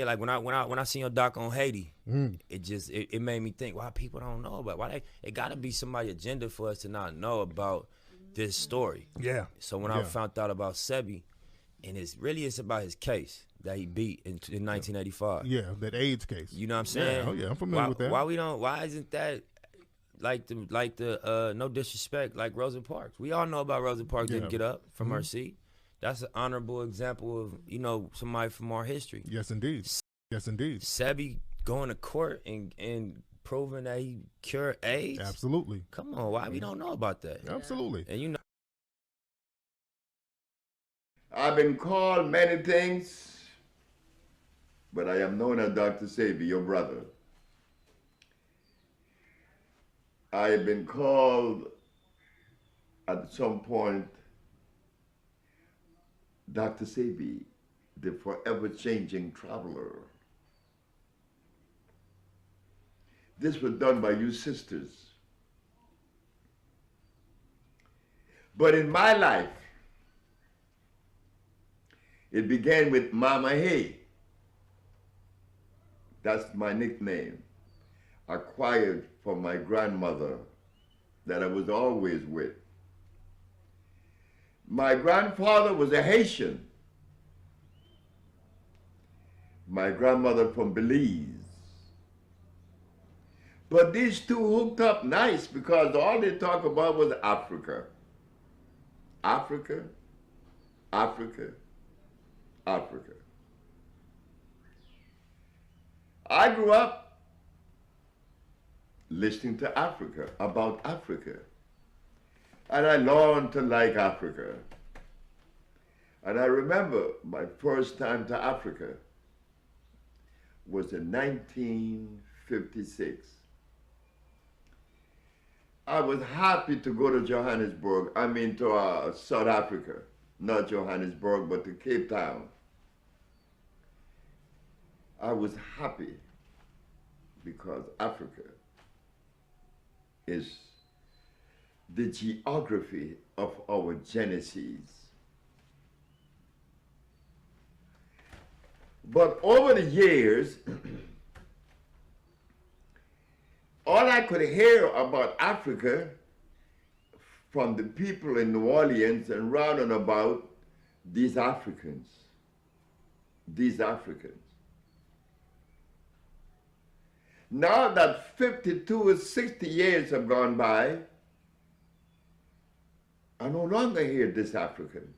like when I seen your doc on Haiti, it made me think why people don't know about it got to be somebody's agenda for us to not know about this story. Yeah. So when I found out about Sebi, and it's about his case that he beat in 1985. Yeah, that AIDS case. You know what I'm saying? Yeah, oh yeah, I'm familiar with that. Why isn't that like the no disrespect like Rosa Parks? We all know about Rosa Parks didn't get up from her seat. That's an honorable example of, you know, somebody from our history. Yes, indeed. Yes, indeed. Sebi going to court and proving that he cured AIDS. Absolutely. Come on, why we don't know about that? Absolutely. And you know, I've been called many things, but I am known as Dr. Sebi, your brother. I have been called at some point Dr. Sebi, the forever changing traveler. This was done by you sisters. But in my life, it began with Mama Hay. That's my nickname, acquired from my grandmother that I was always with. My grandfather was a Haitian. My grandmother from Belize. But these two hooked up nice because all they talk about was Africa. Africa, Africa, Africa. I grew up listening to Africa, about Africa. And I learned to like Africa. And I remember my first time to Africa was in 1956. I was happy to go to Johannesburg, to South Africa, not Johannesburg, but to Cape Town. I was happy because Africa is the geography of our genesis. But over the years, all I could hear about Africa from the people in New Orleans and round and about these Africans. Now that 52 or 60 years have gone by, I no longer hear this African.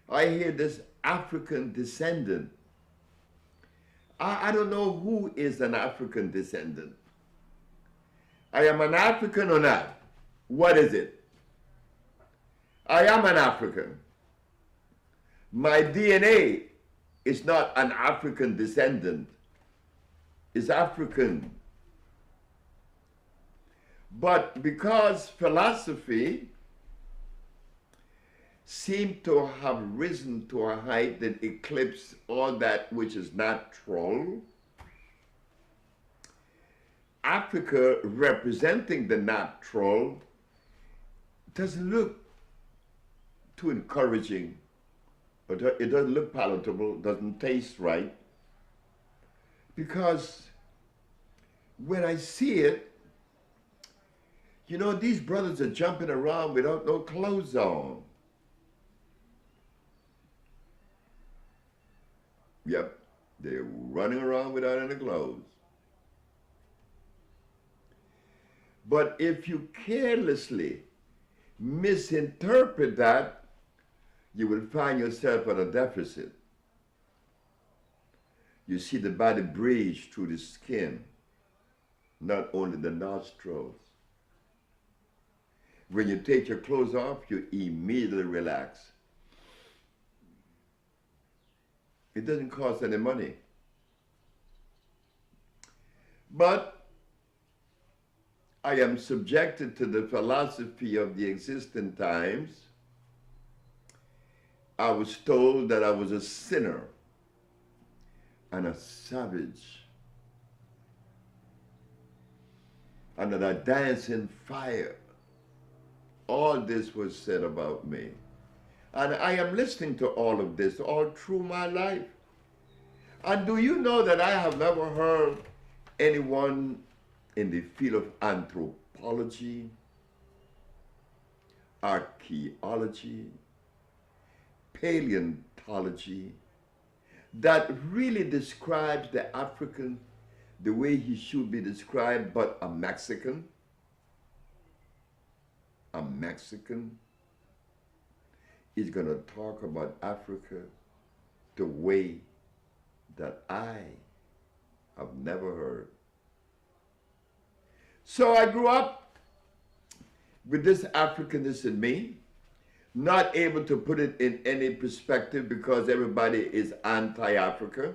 I hear this African descendant. I don't know who is an African descendant. I am an African or not? What is it? I am an African. My DNA is not an African descendant. It's African. But because philosophy seemed to have risen to a height that eclipsed all that which is natural, Africa representing the natural doesn't look too encouraging. It doesn't look palatable, doesn't taste right. Because when I see it, you know, these brothers are jumping around without no clothes on. Yep, they're running around without any clothes. But if you carelessly misinterpret that, you will find yourself at a deficit. You see the body breathe through the skin, not only the nostrils. When you take your clothes off, you immediately relax. It doesn't cost any money. But I am subjected to the philosophy of the existing times. I was told that I was a sinner and a savage, and that I dance in fire. All this was said about me. And I am listening to all of this all through my life. And do you know that I have never heard anyone in the field of anthropology, archaeology, paleontology, that really describes the African the way he should be described, but a Mexican is going to talk about Africa the way that I have never heard. So I grew up with this Africanness in me, not able to put it in any perspective because everybody is anti-Africa.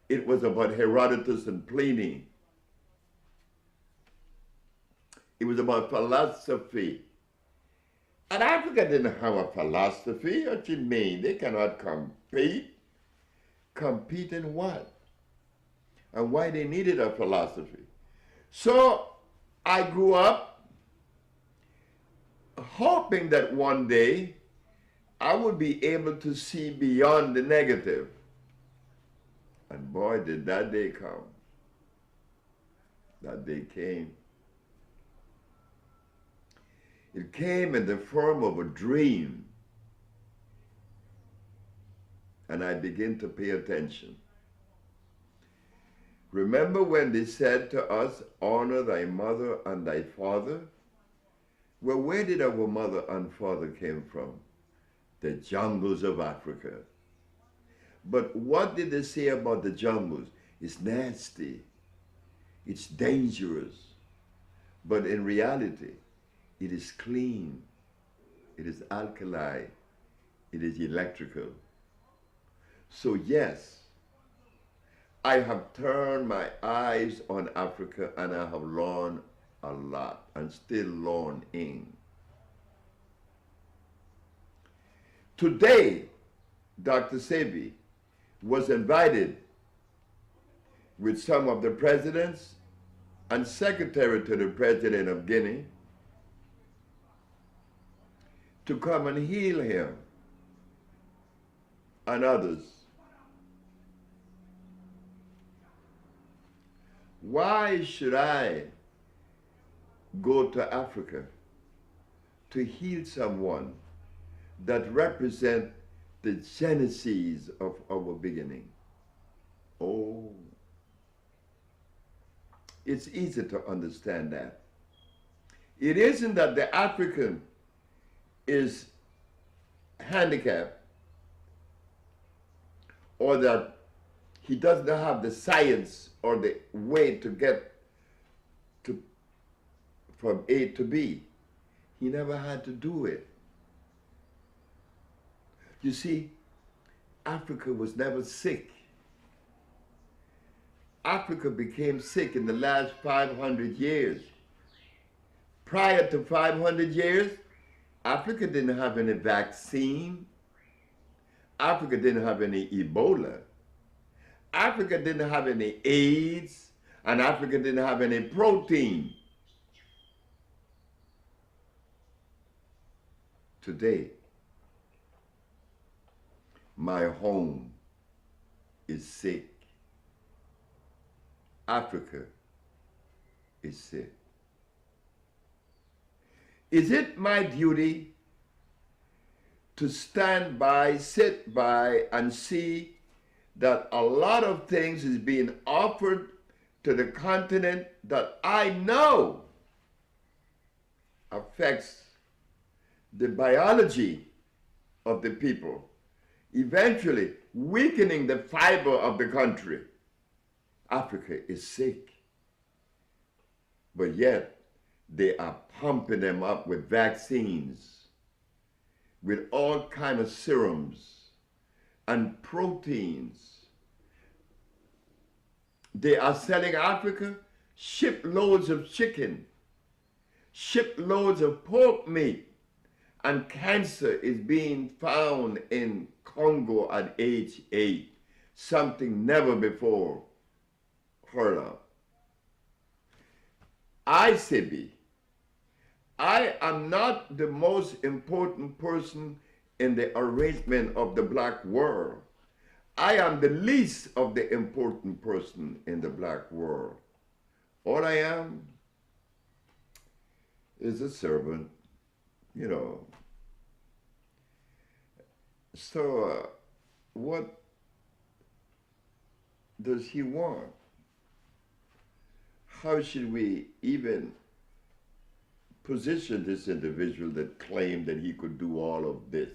It was about Herodotus and Pliny. It was about philosophy. And Africa didn't have a philosophy. What do you mean? They cannot compete. Compete in what? And why they needed a philosophy. So I grew up hoping that one day I would be able to see beyond the negative. And boy, did that day come. That day came. It came in the form of a dream. And I began to pay attention. Remember when they said to us, honor thy mother and thy father? Well, where did our mother and father came from? The jungles of Africa. But what did they say about the jungles? It's nasty. It's dangerous. But in reality, it is clean. It is alkali. It is electrical. So yes, I have turned my eyes on Africa and I have learned a lot and still learning. Today, Dr. Sebi was invited with some of the presidents and secretary to the president of Guinea to come and heal him and others. Why should I go to Africa to heal someone that represents the genesis of our beginning? Oh, it's easy to understand that. It isn't that the African is handicapped or that he doesn't have the science or the way to get to from A to B. He never had to do it. You see, Africa was never sick. Africa became sick in the last 500 years. Prior to 500 years, Africa didn't have any vaccine. Africa didn't have any Ebola. Africa didn't have any AIDS, and Africa didn't have any protein. Today, my home is sick. Africa is sick. Is it my duty to stand by, sit by, and see that a lot of things is being offered to the continent that I know affects the biology of the people, eventually weakening the fiber of the country? Africa is sick, but yet they are pumping them up with vaccines, with all kind of serums and proteins. They are selling Africa shiploads of chicken, shiploads of pork meat, and cancer is being found in Congo at age 8, something never before heard of. Sebi, I am not the most important person in the arrangement of the black world. I am the least of the important person in the black world. All I am is a servant, you know. So what does he want? How should we even position this individual that claimed that he could do all of this?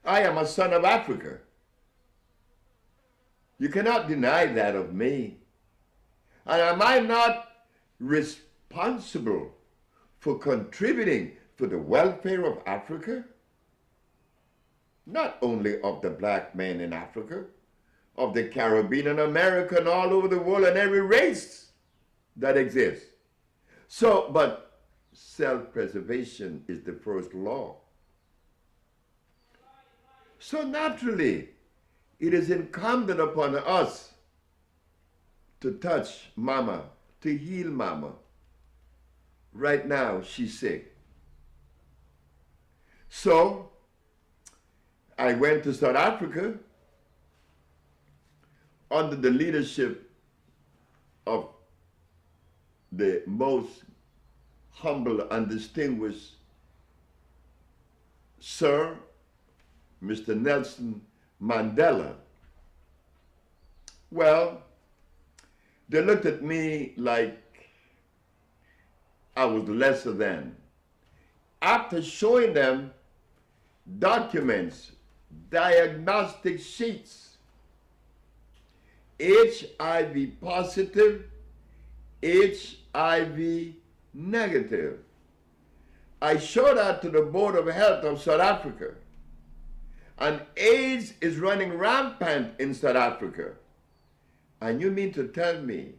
I am a son of Africa. You cannot deny that of me. And am I not responsible for contributing to the welfare of Africa? Not only of the black men in Africa, of the Caribbean and American, all over the world, and every race that exists. So, but self-preservation is the first law. So naturally, it is incumbent upon us to touch Mama, to heal Mama. Right now, she's sick. So, I went to South Africa under the leadership of the most humble and distinguished Sir, Mr. Nelson Mandela. Well, they looked at me like I was lesser than. After showing them documents, diagnostic sheets, HIV positive, HIV negative, I showed that to the Board of Health of South Africa. And AIDS is running rampant in South Africa. And you mean to tell me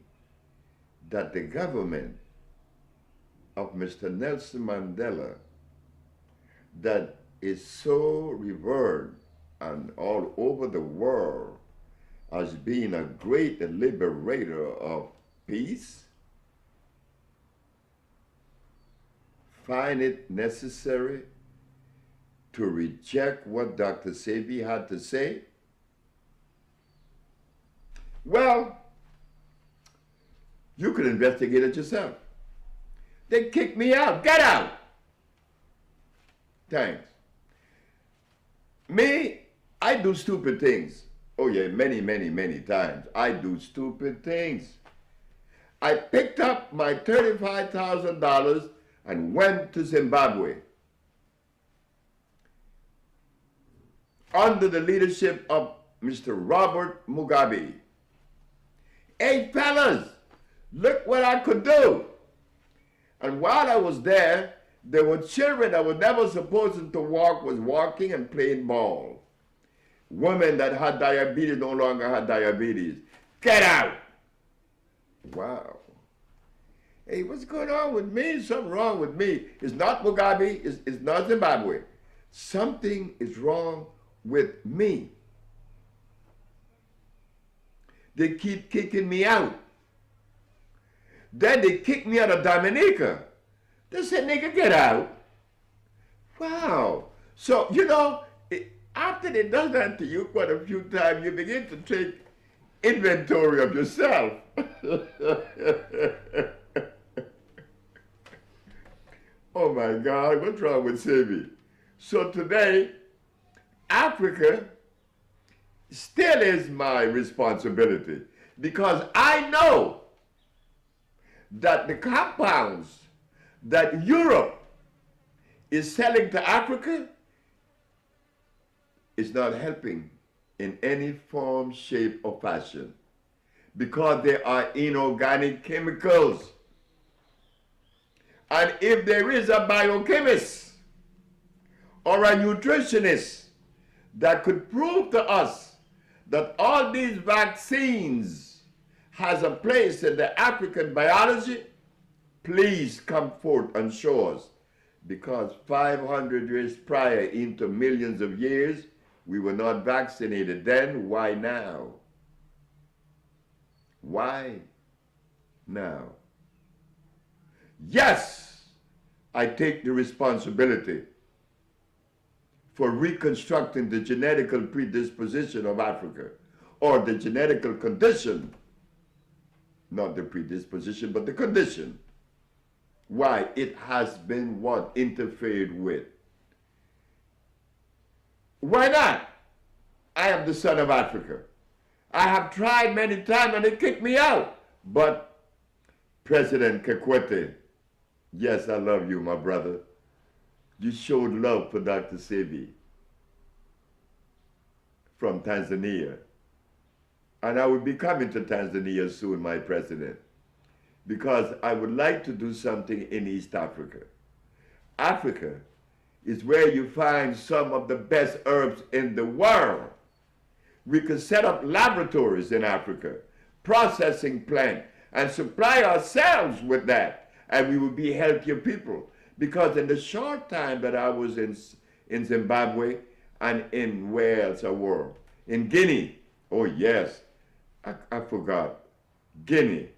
that the government of Mr. Nelson Mandela, that is so revered and all over the world as being a great liberator of peace, find it necessary to reject what Dr. Sebi had to say? Well, you could investigate it yourself. They kicked me out. Get out! Thanks. Me, I do stupid things. Oh yeah, many, many, many times. I do stupid things. I picked up my $35,000 and went to Zimbabwe under the leadership of Mr. Robert Mugabe. Hey fellas, look what I could do. And while I was there were children that were never supposed to walk was walking and playing ball. Women that had diabetes no longer had diabetes. Get out! Wow. Hey, what's going on with me? Something wrong with me. It's not Mugabe, it's not Zimbabwe. Something is wrong with me. They keep kicking me out. Then they kicked me out of Dominica. They said, nigga, get out. Wow. So, you know, after they done that to you quite a few times, you begin to take inventory of yourself. Oh my God, what's wrong with Sebi? So today, Africa still is my responsibility because I know that the compounds that Europe is selling to Africa is not helping in any form, shape, or fashion because they are inorganic chemicals. And if there is a biochemist or a nutritionist that could prove to us that all these vaccines has a place in the African biology, please come forth and show us. Because 500 years prior into millions of years, we were not vaccinated then. Why now? Why now? Yes, I take the responsibility for reconstructing the genetical predisposition of Africa, or the genetical condition, not the predisposition, but the condition. Why? It has been what? Interfered with. Why not? I am the son of Africa. I have tried many times and they kicked me out. But President Kikwete, yes, I love you, my brother. You showed love for Dr. Sebi from Tanzania. And I will be coming to Tanzania soon, my president, because I would like to do something in East Africa. Africa is where you find some of the best herbs in the world. We could set up laboratories in Africa, processing plant, and supply ourselves with that, and we would be healthier people. Because in the short time that I was in Zimbabwe and in where else I were? In Guinea. Oh yes, I forgot. Guinea.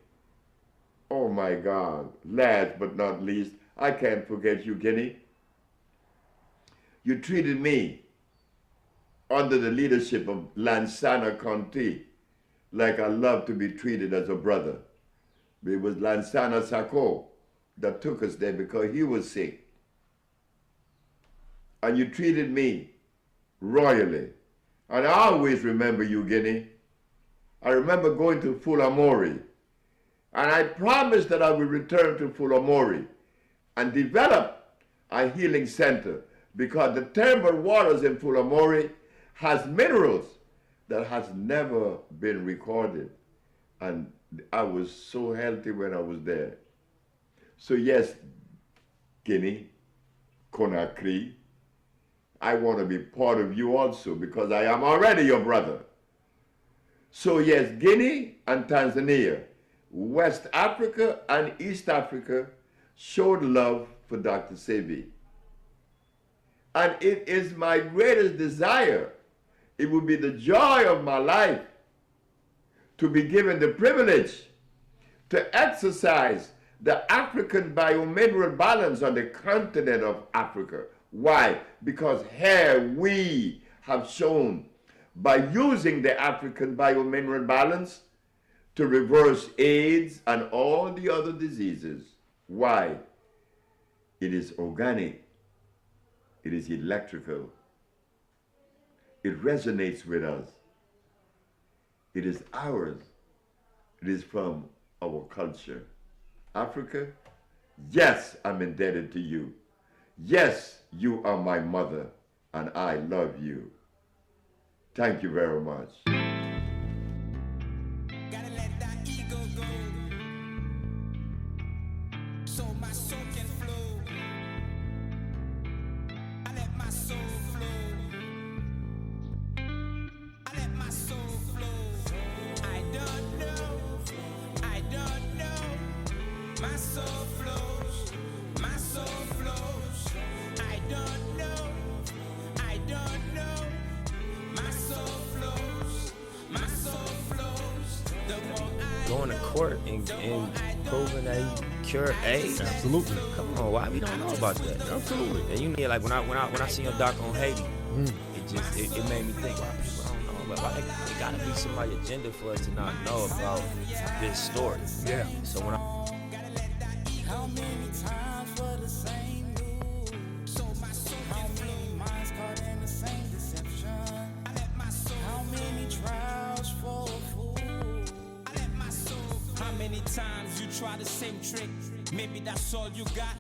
Oh my God. Last but not least, I can't forget you, Guinea. You treated me under the leadership of Lansana Conté like I love to be treated as a brother. But it was Lansana Sako that took us there because he was sick. And you treated me royally. And I always remember you, Guinea. I remember going to Fulamori. And I promised that I would return to Fulamori and develop a healing center, because the terrible waters in Fulamori has minerals that has never been recorded. And I was so healthy when I was there. So yes, Guinea, Conakry, I want to be part of you also, because I am already your brother. So yes, Guinea and Tanzania, West Africa and East Africa showed love for Dr. Sebi. And it is my greatest desire, it would be the joy of my life to be given the privilege to exercise the African biomineral balance on the continent of Africa. Why? Because here we have shown, by using the African biomineral balance, to reverse AIDS and all the other diseases. Why? It is organic. It is electrical. It resonates with us. It is ours. It is from our culture. Africa, yes, I'm indebted to you. Yes, you are my mother, and I love you. Thank you very much. Gotta let that ego go, so my soul can flow. I let my soul flow. I let my soul flow. I don't know. I don't know. My soul flows. My soul flows. I don't know. I don't know. My soul flows. My soul flows. The more I Going to court and proving that he cured AIDS. Absolutely. Come on, why we don't know about that? Absolutely. And you need, like when I seen your doc on Haiti, it made me think, why people don't know? But why it gotta be somebody's agenda for us to not know about this story. Yeah. So when I how many times for the same dude? So my soul how many minds caught in the same deception? I let my soul. How many trials for a fool? I let my soul. How many times you try the same trick? Maybe that's all you got.